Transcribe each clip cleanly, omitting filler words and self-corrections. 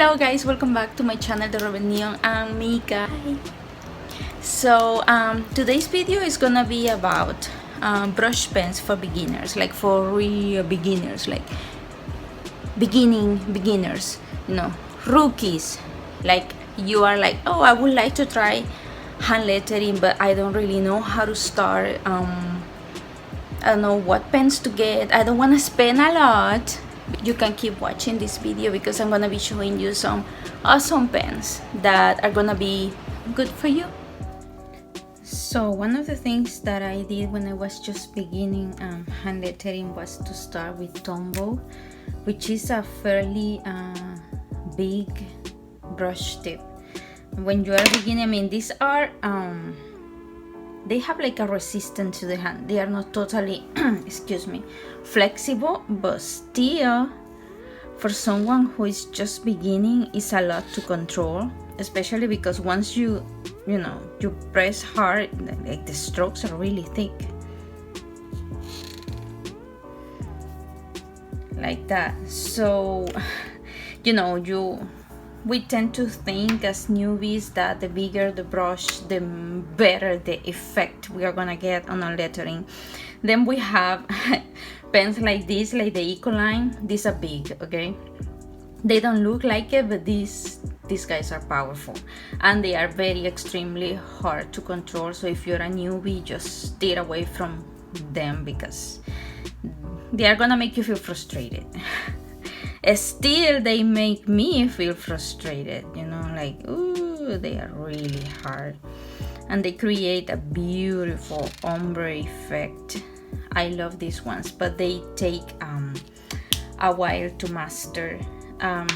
Hello guys, welcome back to my channel, The Rebel Neon and Mika. Hi. So today's video is gonna be about brush pens for beginners, like for real beginners, like beginners, rookies. Like you are like, oh, I would like to try hand lettering, but I don't really know how to start. I don't know what pens to get. I don't want to spend a lot. You can keep watching this video because I'm gonna be showing you some awesome pens that are gonna be good for you. So one of the things that I did when I was just beginning hand lettering was to start with Tombow, which is a fairly big brush tip. When you are beginning, I mean, these are they have like a resistance to the hand. They are not totally excuse me, flexible, but still for someone who is just beginning is a lot to control, especially because once you press hard, like the strokes are really thick like that. So we tend to think as newbies that the bigger the brush, the better the effect we are gonna get on our lettering. Then we have pens like this, like the Ecoline. These are big, okay? They don't look like it, but these guys are powerful and they are very extremely hard to control. So if you're a newbie, just stay away from them because they are gonna make you feel frustrated. Still, they make me feel frustrated, like, ooh, they are really hard. And they create a beautiful ombre effect. I love these ones, but they take a while to master. I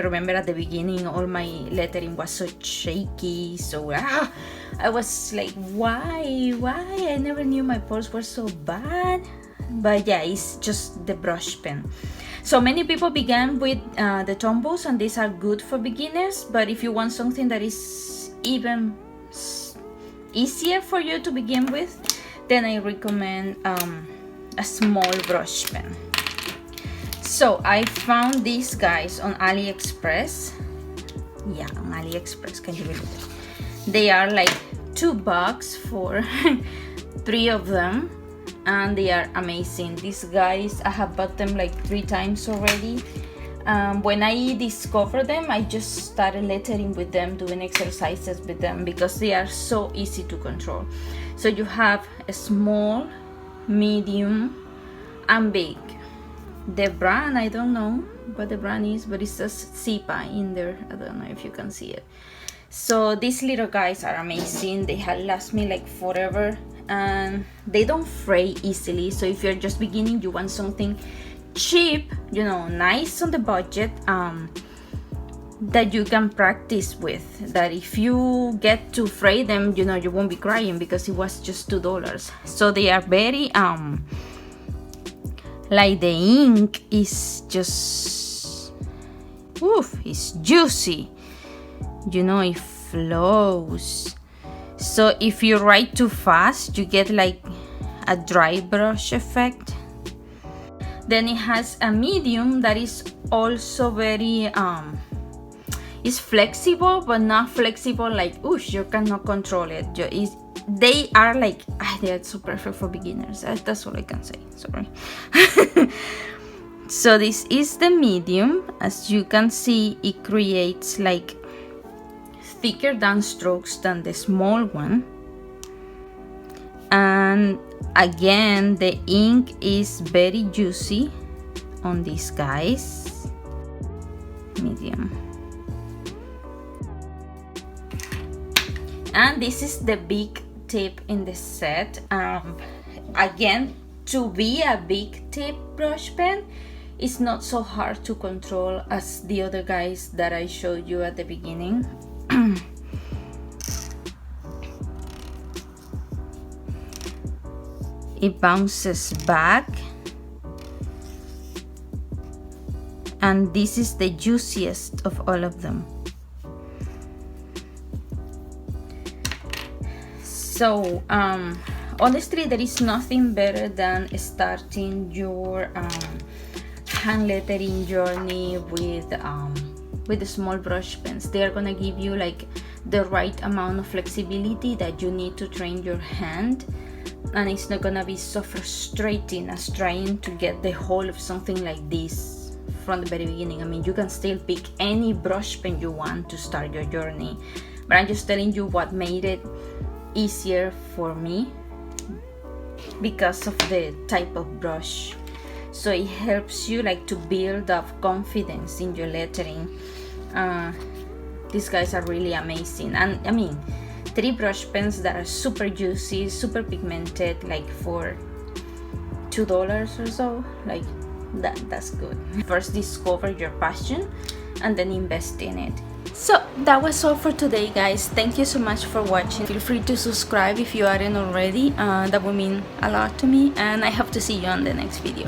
remember at the beginning, all my lettering was so shaky, so I was like, why? I never knew my pores were so bad. But yeah, it's just the brush pen. So many people began with the Tombows, and these are good for beginners. But if you want something that is even easier for you to begin with, then I recommend a small brush pen. So I found these guys on AliExpress. Yeah, on AliExpress, can you believe it? They are like $2 for 3 of them. And they are amazing. These guys, I have bought them like 3 times already. When I discovered them, I just started lettering with them, doing exercises with them because they are so easy to control. So you have a small, medium, and big. The brand, I don't know what the brand is, but it says Zipa in there. I don't know if you can see it. So these little guys are amazing. They have last me like forever. And they don't fray easily. So if you're just beginning, you want something cheap, nice on the budget, that you can practice with, that if you get to fray them, you won't be crying because it was just $2. So they are very like the ink is just it's juicy, it flows. So if you write too fast, you get like a dry brush effect. Then it has a medium that is also very it's flexible, but not flexible like you cannot control it. They are like they are so perfect for beginners. That's all I can say. Sorry. So this is the medium. As you can see, it creates like thicker down strokes than the small one, and again the ink is very juicy on these guys. Medium. And this is the big tip in the set. Again, to be a big tip brush pen, it's not so hard to control as the other guys that I showed you at the beginning. It bounces back, and this is the juiciest of all of them. So honestly, there is nothing better than starting your hand lettering journey with with the small brush pens. They are gonna give you like the right amount of flexibility that you need to train your hand, and it's not gonna be so frustrating as trying to get the whole of something like this from the very beginning. I mean, you can still pick any brush pen you want to start your journey, but I'm just telling you what made it easier for me because of the type of brush. So it helps you like to build up confidence in your lettering. These guys are really amazing, and I mean, 3 brush pens that are super juicy, super pigmented, like for $2 or so, like that's good. First discover your passion and then invest in it. So that was all for today, guys. Thank you so much for watching. Feel free to subscribe if you aren't already. That would mean a lot to me, and I hope to see you on the next video.